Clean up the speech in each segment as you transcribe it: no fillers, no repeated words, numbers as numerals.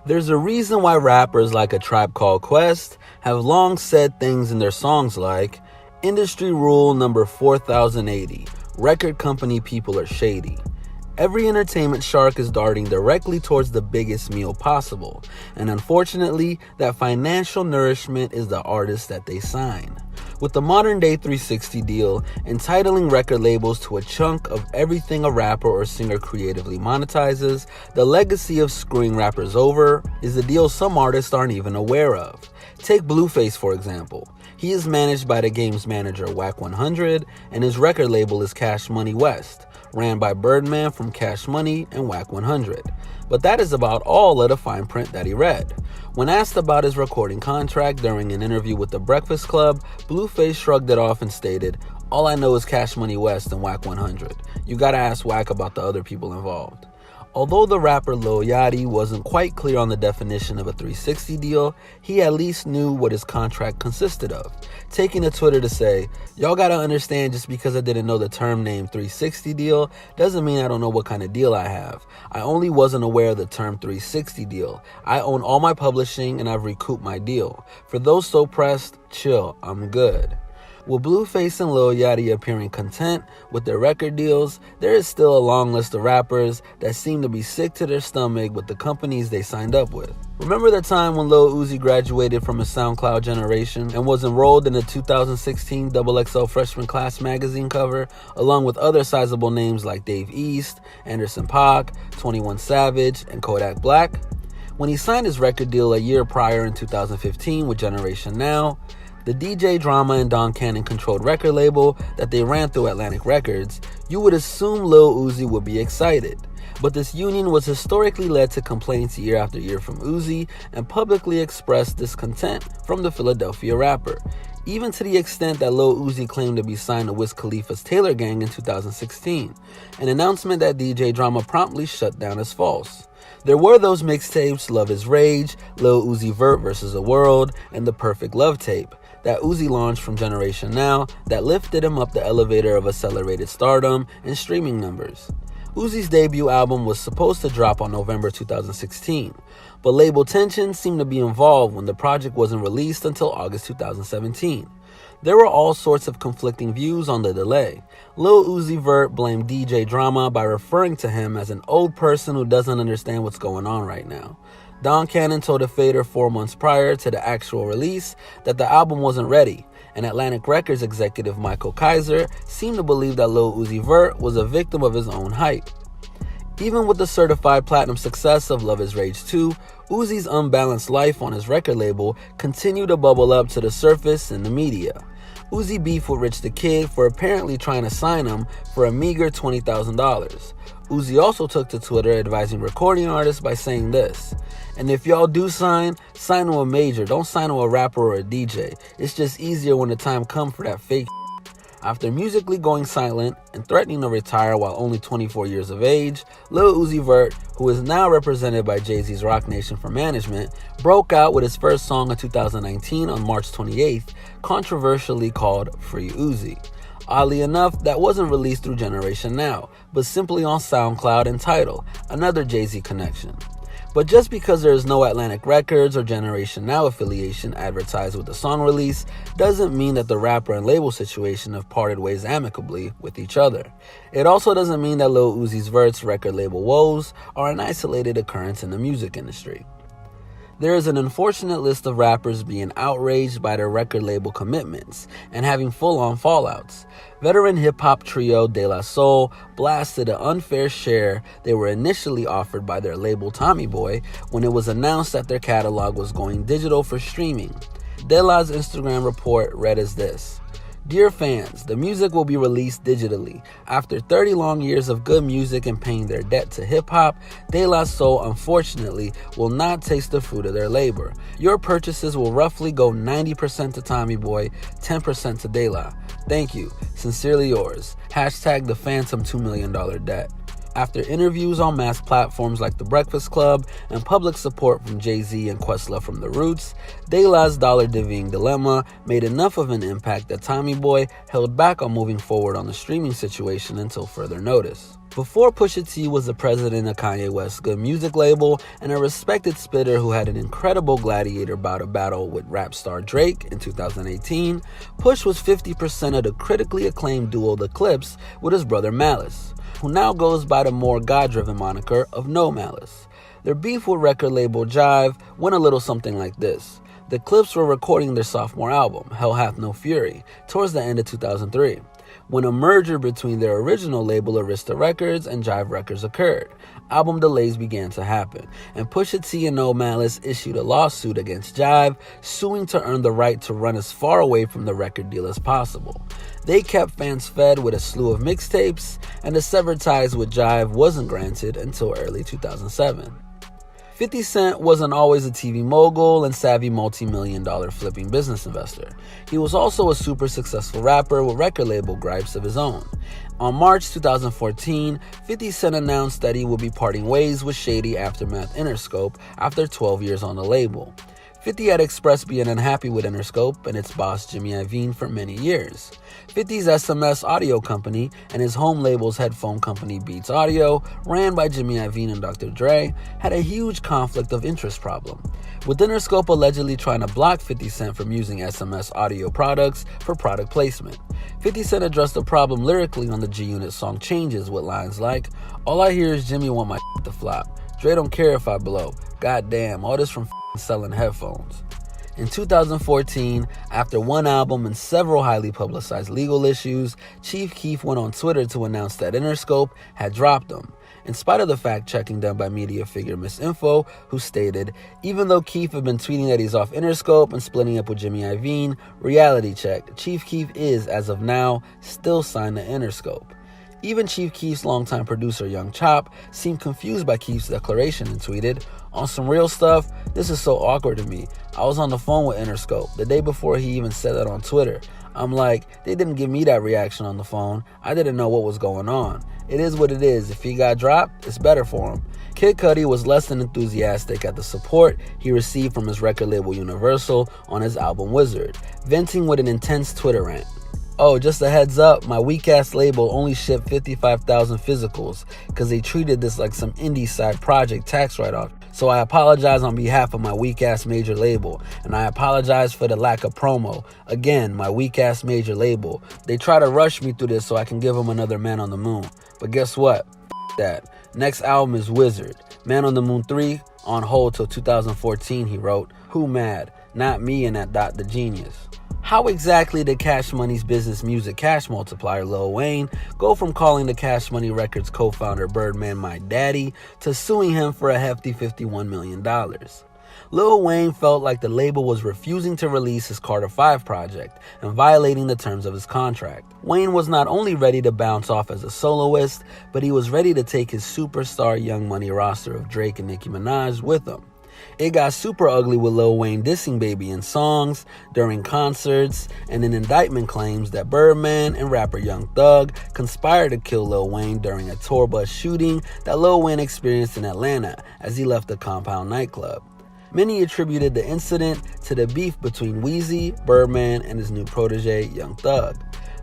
There's a reason why rappers like A Tribe Called Quest have long said things in their songs like, industry rule number 4080, record company people are shady. Every entertainment shark is darting directly towards the biggest meal possible, and unfortunately, that financial nourishment is the artist that they sign. With the modern day 360 deal, entitling record labels to a chunk of everything a rapper or singer creatively monetizes, the legacy of screwing rappers over is a deal some artists aren't even aware of. Take Blueface for example. He is managed by the game's manager Wack 100, and his record label is Cash Money West, ran by Birdman from Cash Money and Wack 100. But that is about all of the fine print that he read. When asked about his recording contract during an interview with The Breakfast Club, Blueface shrugged it off and stated, "All I know is Cash Money West and Wack 100. You gotta ask Wack about the other people involved." Although the rapper Lil Yachty wasn't quite clear on the definition of a 360 deal, he at least knew what his contract consisted of, taking to Twitter to say, "Y'all gotta understand, just because I didn't know the term name 360 deal doesn't mean I don't know what kind of deal I have. I only wasn't aware of the term 360 deal. I own all my publishing and I've recouped my deal. For those so pressed, chill, I'm good." With Blueface and Lil Yachty appearing content with their record deals, there is still a long list of rappers that seem to be sick to their stomach with the companies they signed up with. Remember the time when Lil Uzi graduated from his SoundCloud generation and was enrolled in the 2016 XXL Freshman Class magazine cover, along with other sizable names like Dave East, Anderson .Paak, 21 Savage, and Kodak Black? When he signed his record deal a year prior in 2015 with Generation Now, the DJ Drama and Don Cannon controlled record label that they ran through Atlantic Records, you would assume Lil Uzi would be excited. But this union was historically led to complaints year after year from Uzi and publicly expressed discontent from the Philadelphia rapper, even to the extent that Lil Uzi claimed to be signed to Wiz Khalifa's Taylor Gang in 2016, an announcement that DJ Drama promptly shut down as false. There were those mixtapes Love Is Rage, Lil Uzi Vert vs. The World, and The Perfect Love Tape that Uzi launched from Generation Now that lifted him up the elevator of accelerated stardom and streaming numbers. Uzi's debut album was supposed to drop on November 2016, but label tension seemed to be involved when the project wasn't released until August 2017. There were all sorts of conflicting views on the delay. Lil Uzi Vert blamed DJ Drama by referring to him as an old person who doesn't understand what's going on right now. Don Cannon told a Fader 4 months prior to the actual release that the album wasn't ready, and Atlantic Records executive Michael Kaiser seemed to believe that Lil Uzi Vert was a victim of his own hype. Even with the certified platinum success of Love Is Rage 2, Uzi's unbalanced life on his record label continued to bubble up to the surface in the media. Uzi beefed with Rich the Kid for apparently trying to sign him for a meager $20,000. Uzi also took to Twitter advising recording artists by saying this, "And if y'all do sign to a major, don't sign to a rapper or a DJ. It's just easier when the time comes for that fake." After musically going silent and threatening to retire while only 24 years of age, Lil Uzi Vert, who is now represented by Jay-Z's Roc Nation for management, broke out with his first song of 2019 on March 28th, controversially called Free Uzi. Oddly enough, that wasn't released through Generation Now, but simply on SoundCloud and Tidal, another Jay-Z connection. But just because there is no Atlantic Records or Generation Now affiliation advertised with the song release doesn't mean that the rapper and label situation have parted ways amicably with each other. It also doesn't mean that Lil Uzi Vert's record label woes are an isolated occurrence in the music industry. There is an unfortunate list of rappers being outraged by their record label commitments and having full-on fallouts. Veteran hip-hop trio De La Soul blasted an unfair share they were initially offered by their label Tommy Boy when it was announced that their catalog was going digital for streaming. De La's Instagram report read as this: "Dear fans, the music will be released digitally. After 30 long years of good music and paying their debt to hip-hop, De La Soul unfortunately will not taste the fruit of their labor. Your purchases will roughly go 90% to Tommy Boy, 10% to De La. Thank you. Sincerely yours. Hashtag the Phantom $2 million debt." After interviews on mass platforms like The Breakfast Club and public support from Jay-Z and Questlove from The Roots, De La's dollar divvying dilemma made enough of an impact that Tommy Boy held back on moving forward on the streaming situation until further notice. Before Pusha T was the president of Kanye West's Good Music label and a respected spitter who had an incredible gladiator bout of battle with rap star Drake in 2018, Push was 50% of the critically acclaimed duo The Clipse with his brother Malice, who now goes by the more God-driven moniker of No Malice. Their beef with record label Jive went a little something like this. The Clipse were recording their sophomore album, Hell Hath No Fury, towards the end of 2003. When a merger between their original label Arista Records and Jive Records occurred. Album delays began to happen, and Pusha T and No Malice issued a lawsuit against Jive, suing to earn the right to run as far away from the record deal as possible. They kept fans fed with a slew of mixtapes, and the severed ties with Jive wasn't granted until early 2007. 50 Cent wasn't always a TV mogul and savvy multi-million-dollar flipping business investor. He was also a super successful rapper with record label gripes of his own. On March 2014, 50 Cent announced that he would be parting ways with Shady Aftermath Interscope after 12 years on the label. 50 had expressed being unhappy with Interscope and its boss Jimmy Iovine for many years. 50's SMS audio company and his home label's headphone company Beats Audio, ran by Jimmy Iovine and Dr. Dre, had a huge conflict of interest problem, with Interscope allegedly trying to block 50 Cent from using SMS audio products for product placement. 50 Cent addressed the problem lyrically on the G-Unit song Changes with lines like, "All I hear is Jimmy want my to flop. Dre don't care if I blow. Goddamn, all this from selling headphones." In 2014, after one album and several highly publicized legal issues, Chief Keef went on Twitter to announce that Interscope had dropped him, in spite of the fact-checking done by media figure Miss Info, who stated, even though Keef had been tweeting that he's off Interscope and splitting up with Jimmy Iovine, reality check, Chief Keef is, as of now, still signed to Interscope. Even Chief Keef's longtime producer Young Chop seemed confused by Keef's declaration and tweeted, "On some real stuff, this is so awkward to me. I was on the phone with Interscope the day before he even said that on Twitter. I'm like, they didn't give me that reaction on the phone. I didn't know what was going on. It is what it is. If he got dropped, it's better for him." Kid Cudi was less than enthusiastic at the support he received from his record label Universal on his album Wizard, venting with an intense Twitter rant. "Oh, just a heads up, my weak-ass label only shipped 55,000 physicals because they treated this like some indie side project tax write-off. So I apologize on behalf of my weak-ass major label, and I apologize for the lack of promo. Again, my weak-ass major label. They try to rush me through this so I can give them another Man on the Moon. But guess what? That. Next album is Wizard. Man on the Moon 3, on hold till 2014, he wrote. Who mad? Not me and that Dot the Genius." How exactly did Cash Money's business music cash multiplier Lil Wayne go from calling the Cash Money Records co-founder Birdman my daddy to suing him for a hefty $51 million? Lil Wayne felt like the label was refusing to release his Carter 5 project and violating the terms of his contract. Wayne was not only ready to bounce off as a soloist, but he was ready to take his superstar Young Money roster of Drake and Nicki Minaj with him. It got super ugly with Lil Wayne dissing Baby in songs, during concerts, and an indictment claims that Birdman and rapper Young Thug conspired to kill Lil Wayne during a tour bus shooting that Lil Wayne experienced in Atlanta as he left the Compound nightclub. Many attributed the incident to the beef between Weezy, Birdman, and his new protege, Young Thug.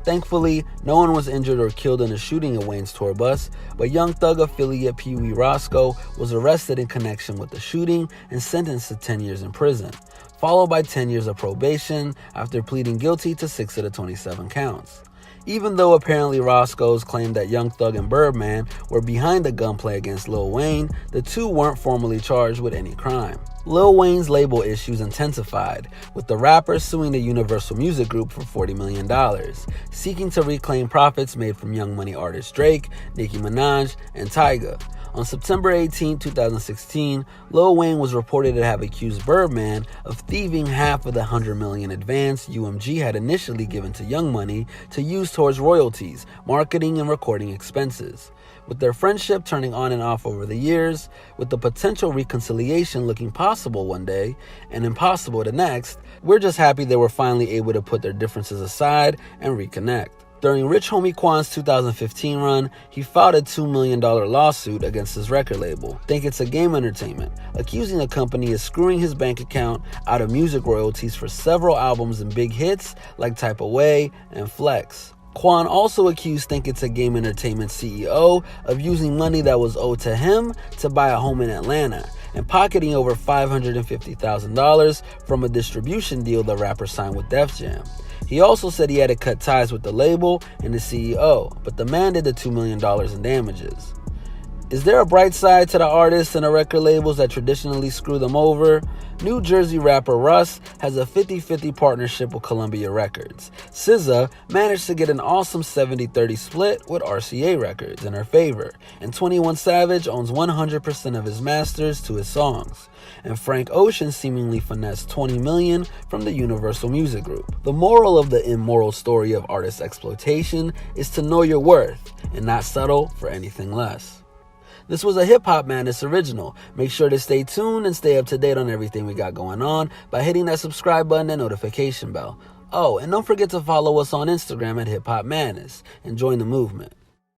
Thankfully, no one was injured or killed in the shooting of Wayne's tour bus, but Young Thug affiliate Pee Wee Roscoe was arrested in connection with the shooting and sentenced to 10 years in prison, followed by 10 years of probation after pleading guilty to 6 of the 27 counts. Even though apparently Roscoe's claimed that Young Thug and Birdman were behind the gunplay against Lil Wayne, the two weren't formally charged with any crime. Lil Wayne's label issues intensified, with the rapper suing the Universal Music Group for $40 million, seeking to reclaim profits made from Young Money artists Drake, Nicki Minaj, and Tyga. On September 18, 2016, Lil Wayne was reported to have accused Birdman of thieving half of the $100 million advance UMG had initially given to Young Money to use towards royalties, marketing, and recording expenses. With their friendship turning on and off over the years, with the potential reconciliation looking possible one day and impossible the next, we're just happy they were finally able to put their differences aside and reconnect. During Rich Homie Quan's 2015 run, he filed a $2 million lawsuit against his record label, Think It's a Game Entertainment, accusing the company of screwing his bank account out of music royalties for several albums and big hits like Type Away and Flex. Quan also accused Think It's a Game Entertainment CEO of using money that was owed to him to buy a home in Atlanta and pocketing over $550,000 from a distribution deal the rapper signed with Def Jam. He also said he had to cut ties with the label and the CEO, but demanded the $2 million in damages. Is there a bright side to the artists and the record labels that traditionally screw them over? New Jersey rapper Russ has a 50-50 partnership with Columbia Records. SZA managed to get an awesome 70-30 split with RCA Records in her favor, and 21 Savage owns 100% of his masters to his songs. And Frank Ocean seemingly finessed $20 million from the Universal Music Group. The moral of the immoral story of artist exploitation is to know your worth and not settle for anything less. This was a Hip Hop Madness original. Make sure to stay tuned and stay up to date on everything we got going on by hitting that subscribe button and notification bell. Oh, and don't forget to follow us on Instagram at Hip Hop Madness and join the movement.